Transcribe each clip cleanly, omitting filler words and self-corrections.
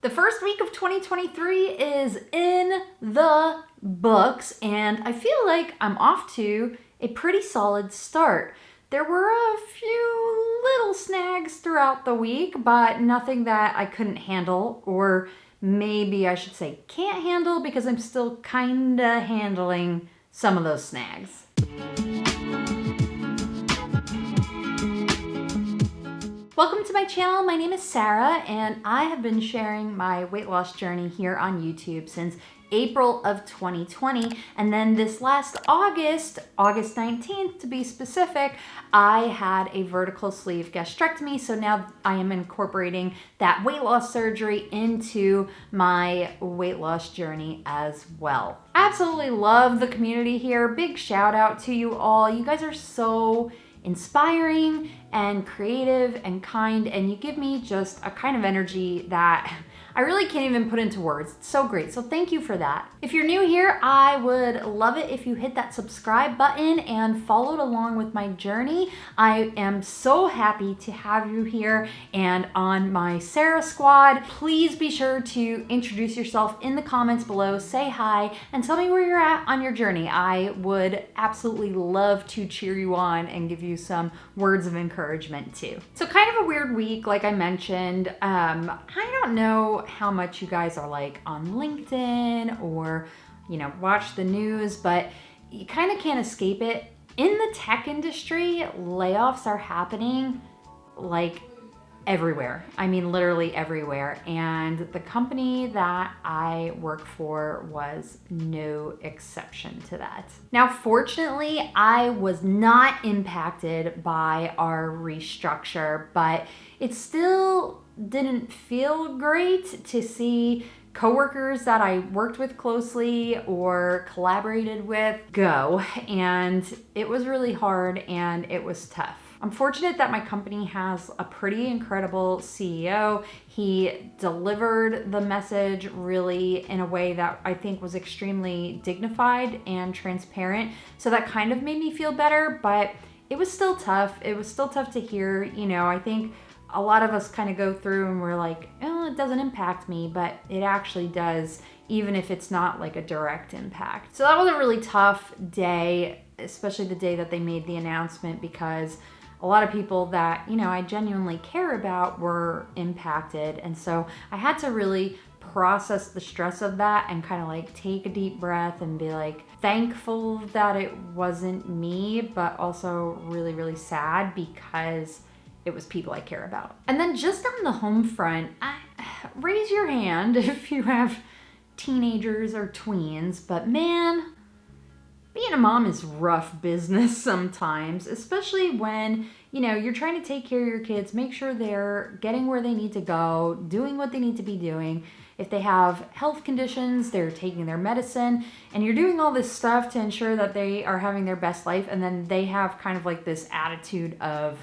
The first week of 2023 is in the books, and I feel like I'm off to a pretty solid start. There were a few little snags throughout the week, but nothing that I couldn't handle, or maybe I should say can't handle, because I'm still kinda handling some of those snags. Welcome to my channel. My name is Sara, and I have been sharing my weight loss journey here on YouTube since April of 2020. And then this last August 19th to be specific, I had a vertical sleeve gastrectomy. So now I am incorporating that weight loss surgery into my weight loss journey as well. I absolutely love the community here. Big shout out to you all. You guys are so inspiring and creative and kind, and you give me just a kind of energy that I really can't even put into words. It's so great. So thank you for that. If you're new here, I would love it if you hit that subscribe button and followed along with my journey. I am so happy to have you here and on my Sara squad. Please be sure to introduce yourself in the comments below, say hi, and tell me where you're at on your journey. I would absolutely love to cheer you on and give you some words of encouragement too. So kind of a weird week, like I mentioned. I don't know how much you guys are like on LinkedIn or, watch the news, but you kind of can't escape it. In the tech industry, layoffs are happening like everywhere. I mean, literally everywhere. And the company that I work for was no exception to that. Now, fortunately, I was not impacted by our restructure, but it still didn't feel great to see coworkers that I worked with closely or collaborated with go. And it was really hard and it was tough. I'm fortunate that my company has a pretty incredible CEO. He delivered the message really in a way that I think was extremely dignified and transparent. So that kind of made me feel better, but it was still tough. It was still tough to hear. I think a lot of us kind of go through and we're like, oh, it doesn't impact me, but it actually does, even if it's not like a direct impact. So that was a really tough day, especially the day that they made the announcement, because a lot of people that, I genuinely care about were impacted. And so I had to really process the stress of that and kind of like take a deep breath and be like thankful that it wasn't me, but also really, really sad because it was people I care about. And then just on the home front, raise your hand if you have teenagers or tweens, but man, being a mom is rough business sometimes, especially when, you're trying to take care of your kids, make sure they're getting where they need to go, doing what they need to be doing. If they have health conditions, they're taking their medicine, and you're doing all this stuff to ensure that they are having their best life, and then they have kind of like this attitude of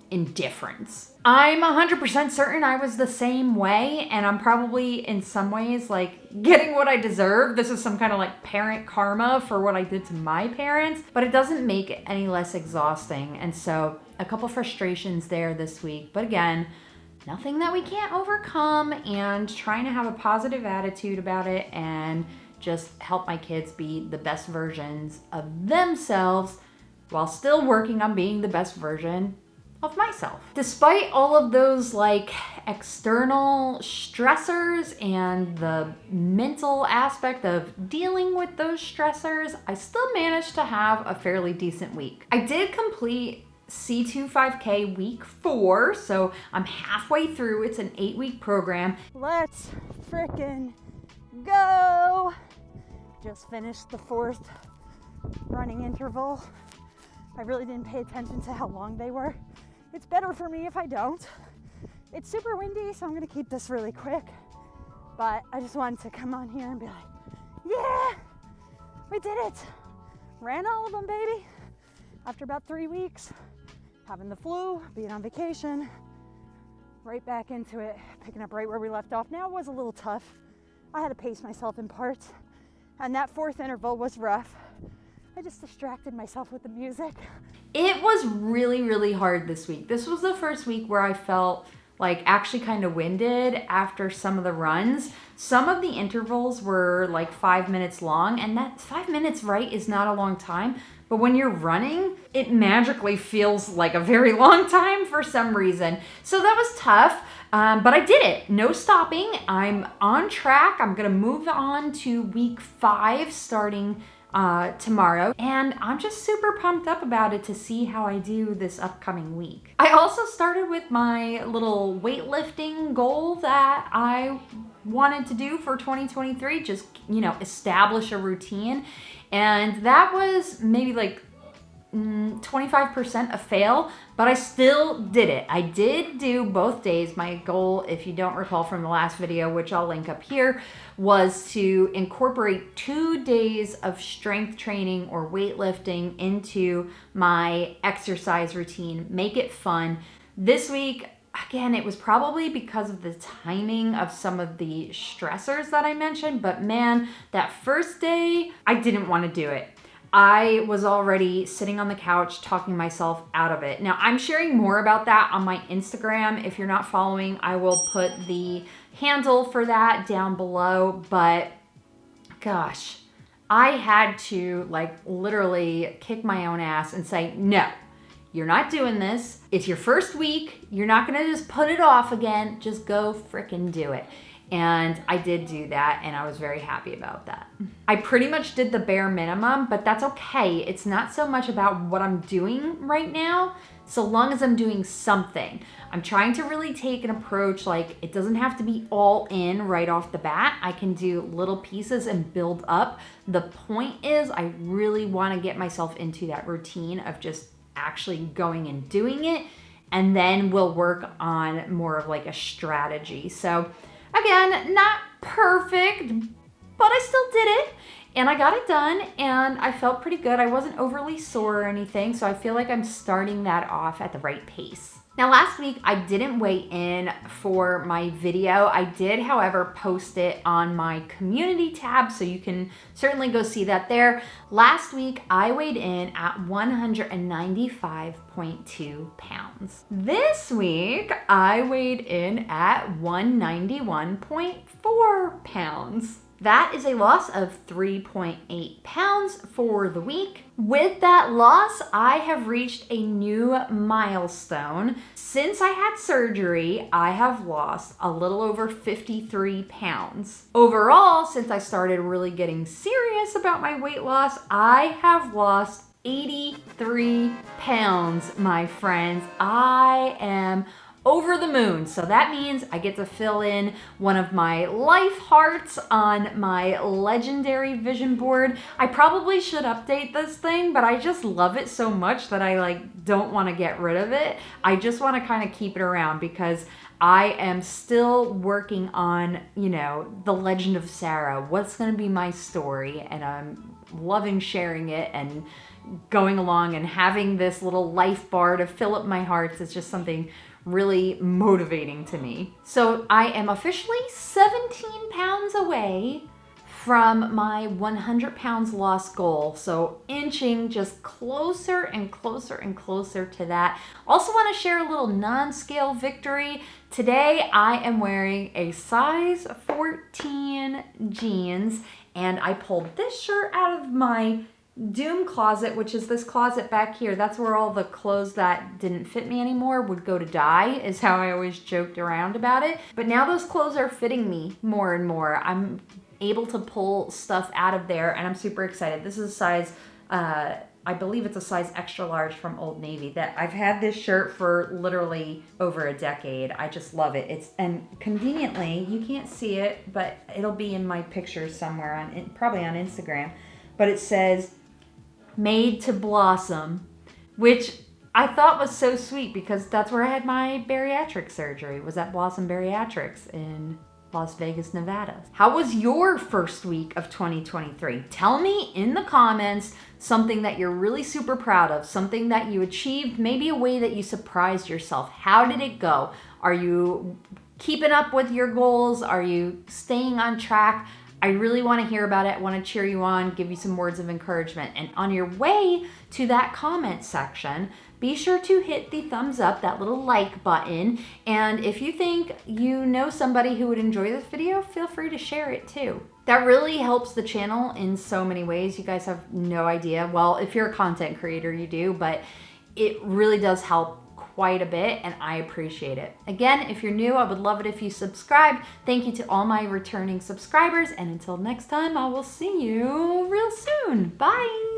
indifference. I'm 100% certain I was the same way, and I'm probably in some ways like getting what I deserve. This is some kind of like parent karma for what I did to my parents, but it doesn't make it any less exhausting. And so a couple frustrations there this week, but again, nothing that we can't overcome, and trying to have a positive attitude about it and just help my kids be the best versions of themselves while still working on being the best version of myself. Despite all of those like external stressors and the mental aspect of dealing with those stressors, I still managed to have a fairly decent week. I did complete C2 5K week 4, so I'm halfway through. It's an 8-week program. Let's frickin' go! Just finished the 4th running interval. I really didn't pay attention to how long they were. It's better for me if I don't. It's super windy, so I'm gonna keep this really quick. But I just wanted to come on here and be like, yeah, we did it. Ran all of them, baby. After about 3 weeks, having the flu, being on vacation, right back into it, picking up right where we left off. Now it was a little tough. I had to pace myself in parts, and that 4th interval was rough. I just distracted myself with the music. It was really, really hard this week. This was the first week where I felt like actually kind of winded after some of the runs. Some of the intervals were like 5 minutes long, and that 5 minutes, right, is not a long time. But when you're running, it magically feels like a very long time for some reason. So that was tough, but I did it. No stopping. I'm on track. I'm gonna move on to week 5 starting tomorrow, and I'm just super pumped up about it to see how I do this upcoming week. I also started with my little weightlifting goal that I wanted to do for 2023, just, establish a routine. And that was maybe like 25% a fail, but I still did it. I did do both days. My goal, if you don't recall from the last video, which I'll link up here, was to incorporate 2 days of strength training or weightlifting into my exercise routine, make it fun. This week, again, it was probably because of the timing of some of the stressors that I mentioned, but man, that first day, I didn't want to do it. I was already sitting on the couch talking myself out of it. Now, I'm sharing more about that on my Instagram. If you're not following, I will put the handle for that down below, but gosh, I had to like literally kick my own ass and say, no, you're not doing this. It's your first week. You're not gonna just put it off again. Just go frickin' do it. And I did do that, and I was very happy about that. I pretty much did the bare minimum, but that's okay. It's not so much about what I'm doing right now, so long as I'm doing something. I'm trying to really take an approach like it doesn't have to be all in right off the bat. I can do little pieces and build up. The point is I really wanna get myself into that routine of just actually going and doing it, and then we'll work on more of like a strategy. So again, not perfect, but I still did it, and I got it done, and I felt pretty good. I wasn't overly sore or anything, so I feel like I'm starting that off at the right pace. Now, last week, I didn't weigh in for my video. I did, however, post it on my community tab, so you can certainly go see that there. Last week, I weighed in at 195.2 pounds. This week, I weighed in at 191.4 pounds. That is a loss of 3.8 pounds for the week. With that loss, I have reached a new milestone. Since I had surgery, I have lost a little over 53 pounds. Overall, since I started really getting serious about my weight loss, I have lost 83 pounds, my friends. I am over the moon. So that means I get to fill in one of my life hearts on my legendary vision board. I probably should update this thing, but I just love it so much that I don't want to get rid of it. I just want to kind of keep it around because I am still working on, the legend of Sara. What's going to be my story? And I'm loving sharing it and going along and having this little life bar to fill up my hearts. It's just something really motivating to me. So I am officially 17 pounds away from my 100 pounds lost goal. So inching just closer and closer and closer to that. Also want to share a little non-scale victory. Today I am wearing a size 14 jeans, and I pulled this shirt out of my Doom closet, which is this closet back here. That's where all the clothes that didn't fit me anymore would go to die, is how I always joked around about it. But now those clothes are fitting me more and more. I'm able to pull stuff out of there, and I'm super excited. This is a size, I believe it's a size extra large from Old Navy. That I've had this shirt for literally over a decade. I just love it. And conveniently, you can't see it, but it'll be in my pictures somewhere probably on Instagram. But it says, "Made to Blossom," which I thought was so sweet because that's where I had my bariatric surgery, was at Blossom Bariatrics in Las Vegas, Nevada. How was your first week of 2023? Tell me in the comments something that you're really super proud of, something that you achieved, maybe a way that you surprised yourself. How did it go? Are you keeping up with your goals? Are you staying on track? I really want to hear about it. I want to cheer you on, give you some words of encouragement. And on your way to that comment section, be sure to hit the thumbs up, that little like button. And if you think you know somebody who would enjoy this video, feel free to share it too. That really helps the channel in so many ways. You guys have no idea. Well, if you're a content creator, you do, but it really does help quite a bit, and I appreciate it. Again, if you're new, I would love it if you subscribed. Thank you to all my returning subscribers, and until next time, I will see you real soon. Bye.